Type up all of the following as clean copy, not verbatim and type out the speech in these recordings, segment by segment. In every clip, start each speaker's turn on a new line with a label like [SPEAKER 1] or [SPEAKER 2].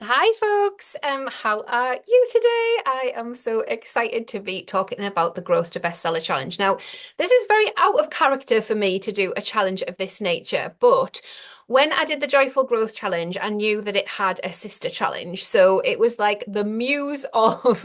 [SPEAKER 1] Hi folks, how are you today? I am so excited to be talking about the Growth to Bestseller Challenge. Now, this is very out of character for me to do a challenge of this nature, but when I did the Joyful Growth Challenge, I knew that it had a sister challenge. So it was like the muse of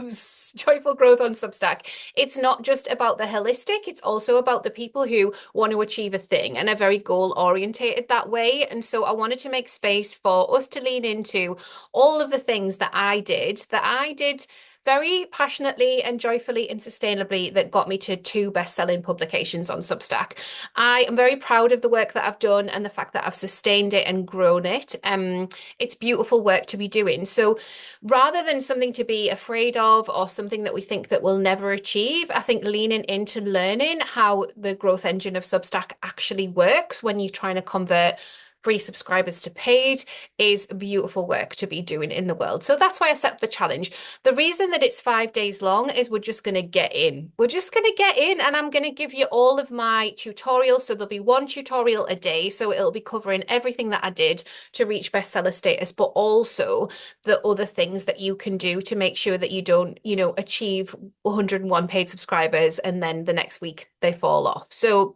[SPEAKER 1] Joyful Growth on Substack. It's not just about the holistic, it's also about the people who want to achieve a thing and are very goal orientated that way. And so I wanted to make space for us to lean into all of the things that I did very passionately and joyfully and sustainably that got me to two best-selling publications on Substack. I am very proud of the work that I've done and the fact that I've sustained it and grown it. It's beautiful work to be doing. So rather than something to be afraid of or something that we think that we'll never achieve, I think leaning into learning how the growth engine of Substack actually works when you're trying to convert free subscribers to paid is beautiful work to be doing in the world. So that's why I set up the challenge. The reason that it's 5 days long is we're just going to get in. We're just going to get in, and I'm going to give you all of my tutorials. So there'll be one tutorial a day. So it'll be covering everything that I did to reach bestseller status, but also the other things that you can do to make sure that you don't, achieve 101 paid subscribers and then the next week they fall off. So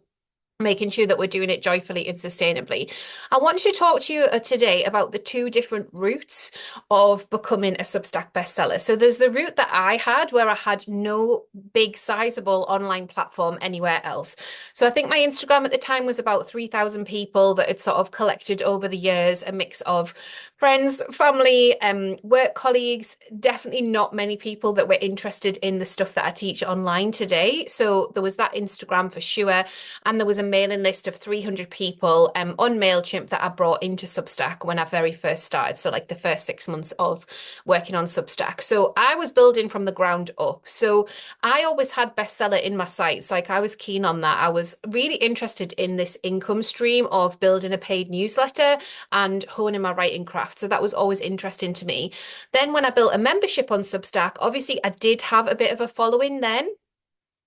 [SPEAKER 1] making sure that we're doing it joyfully and sustainably. I wanted to talk to you today about the two different routes of becoming a Substack bestseller. So there's the route that I had where I had no big sizable online platform anywhere else. So I think my Instagram at the time was about 3,000 people that had sort of collected over the years, a mix of friends, family, work colleagues, definitely not many people that were interested in the stuff that I teach online today. So there was that Instagram for sure. And there was a mailing list of 300 people on MailChimp that I brought into Substack when I very first started. So, like the first 6 months of working on Substack. So, I was building from the ground up. So, I always had bestseller in my sights. Like, I was keen on that. I was really interested in this income stream of building a paid newsletter and honing my writing craft. So, that was always interesting to me. Then, when I built a membership on Substack, obviously, I did have a bit of a following then.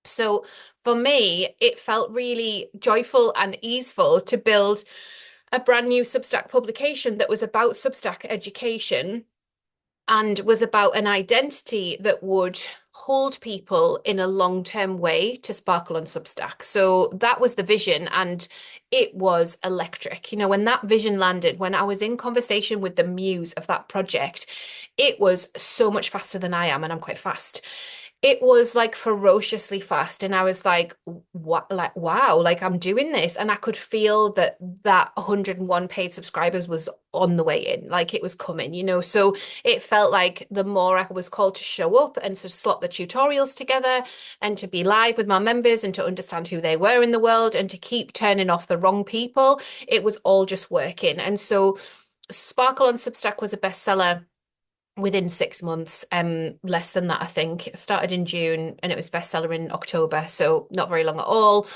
[SPEAKER 1] So for me, it felt really joyful and easeful to build a brand new Substack publication that was about Substack education and was about an identity that would hold people in a long-term way to sparkle on Substack. So that was the vision, and it was electric. When that vision landed, when I was in conversation with the muse of that project, it was so much faster than I am, and I'm quite fast. It was like ferociously fast, and I was like, what, like, wow, like I'm doing this. And I could feel that 101 paid subscribers was on the way in, like it was coming. So it felt like the more I was called to show up and to slot the tutorials together and to be live with my members and to understand who they were in the world and to keep turning off the wrong people, it was all just working. And so Sparkle on Substack was a bestseller within 6 months, less than that, I think. It started in June and it was bestseller in October, so not very long at all.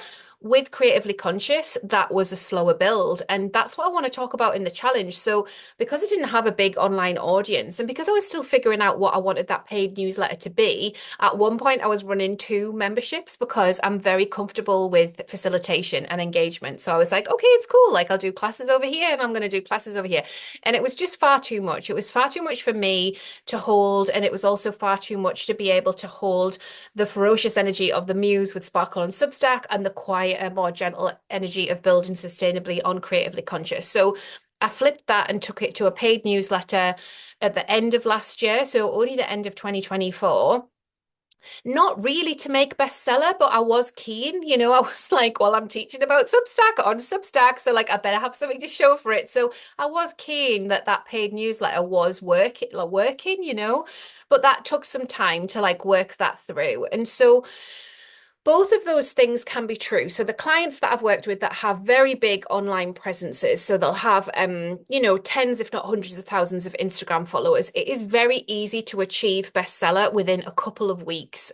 [SPEAKER 1] With Creatively Conscious, that was a slower build. And that's what I want to talk about in the challenge. So, because I didn't have a big online audience and because I was still figuring out what I wanted that paid newsletter to be, at one point I was running two memberships because I'm very comfortable with facilitation and engagement. So I was like, okay, it's cool. Like I'll do classes over here and I'm going to do classes over here. And it was just far too much. It was far too much for me to hold. And it was also far too much to be able to hold the ferocious energy of the muse with Sparkle on Substack and the quieter, more gentle energy of building sustainably on Creatively Conscious. So I flipped that and took it to a paid newsletter at the end of last year. So only the end of 2024. Not really to make bestseller, but I was keen. I was like, well, I'm teaching about Substack on Substack, so like I better have something to show for it. So I was keen that that paid newsletter was working. But that took some time to like work that through. And so both of those things can be true. So the clients that I've worked with that have very big online presences, so they'll have tens, if not hundreds of thousands of Instagram followers, it is very easy to achieve bestseller within a couple of weeks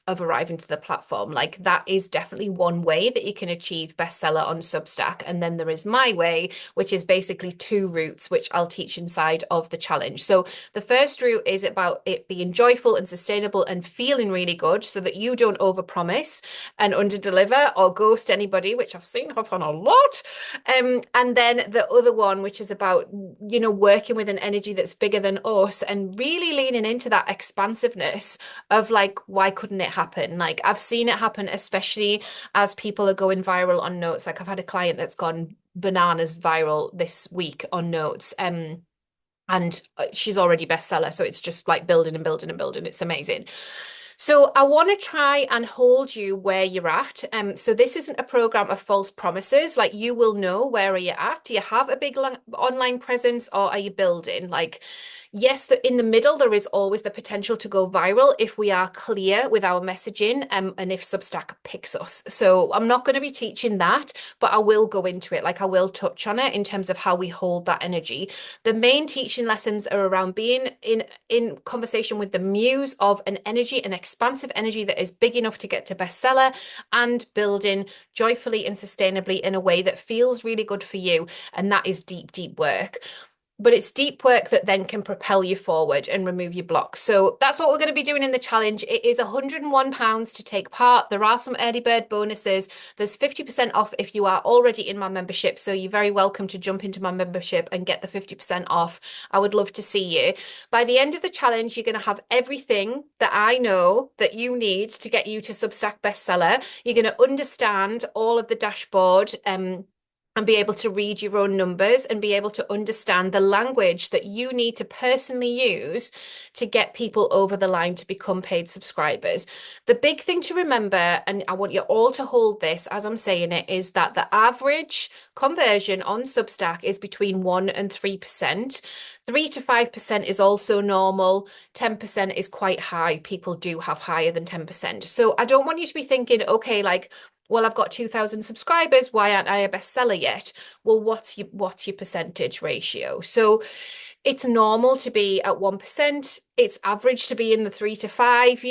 [SPEAKER 1] of arriving to the platform. Like that is definitely one way that you can achieve bestseller on Substack. And then there is my way, which is basically two routes, which I'll teach inside of the challenge. So the first route is about it being joyful and sustainable and feeling really good so that you don't overpromise and underdeliver or ghost anybody, which I've seen happen a lot. And then the other one, which is about, working with an energy that's bigger than us and really leaning into that expansiveness of like, why couldn't it happen? Like I've seen it happen, especially as people are going viral on Notes. Like I've had a client that's gone bananas viral this week on Notes. And she's already bestseller. So it's just like building and building and building. It's amazing. So I want to try and hold you where you're at. So this isn't a program of false promises. Like you will know where are you at. Do you have a big online presence or are you building? Like, yes, in the middle, there is always the potential to go viral if we are clear with our messaging and if Substack picks us. So I'm not going to be teaching that, but I will go into it. Like I will touch on it in terms of how we hold that energy. The main teaching lessons are around being in conversation with the muse of an energy, an expansive energy that is big enough to get to bestseller and building joyfully and sustainably in a way that feels really good for you. And that is deep, deep work. But it's deep work that then can propel you forward and remove your blocks. So that's what we're going to be doing in the challenge. It is £101 to take part. There are some early bird bonuses. There's 50% off if you are already in my membership. So you're very welcome to jump into my membership and get the 50% off. I would love to see you. By the end of the challenge, you're going to have everything that I know that you need to get you to Substack bestseller. You're going to understand all of the dashboard, and be able to read your own numbers and be able to understand the language that you need to personally use to get people over the line to become paid subscribers. The big thing to remember, and I want you all to hold this as I'm saying it, is that the average conversion on Substack is between 1 and 3%. 3 to 5% is also normal. 10% is quite high. People do have higher than 10%. So I don't want you to be thinking, okay, like, well, I've got 2,000 subscribers. Why aren't I a bestseller yet? Well, what's your percentage ratio? So it's normal to be at 1%. It's average to be in the 3 to 5,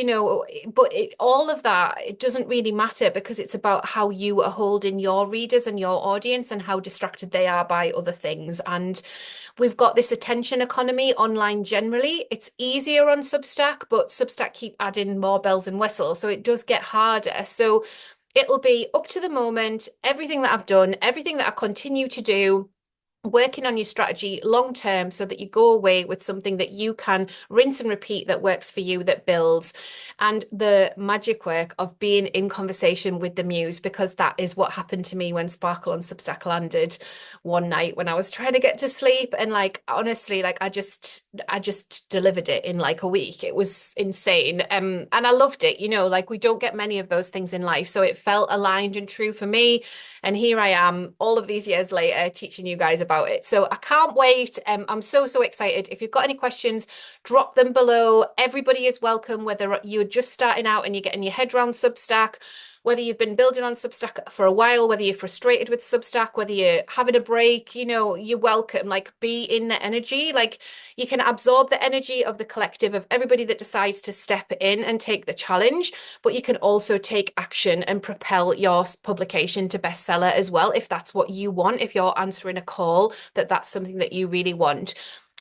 [SPEAKER 1] but all of that, it doesn't really matter because it's about how you are holding your readers and your audience and how distracted they are by other things. And we've got this attention economy online generally. It's easier on Substack, but Substack keep adding more bells and whistles. So it does get harder. So it'll be up to the moment, everything that I've done, everything that I continue to do, working on your strategy long term so that you go away with something that you can rinse and repeat that works for you, that builds, and the magic work of being in conversation with the muse, because that is what happened to me when Sparkle on Substack landed one night when I was trying to get to sleep. And like honestly, like I just delivered it in like a week. It was insane. And I loved it, like we don't get many of those things in life. So it felt aligned and true for me. And here I am all of these years later teaching you guys about it. So I can't wait. I'm so excited. If you've got any questions, drop them below. Everybody is welcome, whether you're just starting out and you're getting your head around Substack, whether you've been building on Substack for a while, whether you're frustrated with Substack, whether you're having a break, you're welcome. Like be in the energy. Like you can absorb the energy of the collective of everybody that decides to step in and take the challenge, but you can also take action and propel your publication to bestseller as well, if that's what you want, if you're answering a call, that's something that you really want.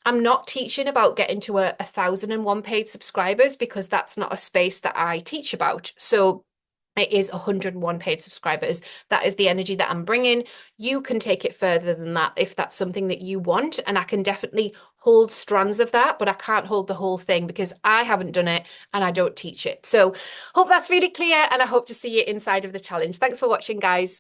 [SPEAKER 1] I'm not teaching about getting to 1,001 paid subscribers because that's not a space that I teach about. So it is 101 paid subscribers. That is the energy that I'm bringing. You can take it further than that if that's something that you want. And I can definitely hold strands of that, but I can't hold the whole thing because I haven't done it and I don't teach it. So hope that's really clear. And I hope to see you inside of the challenge. Thanks for watching, guys.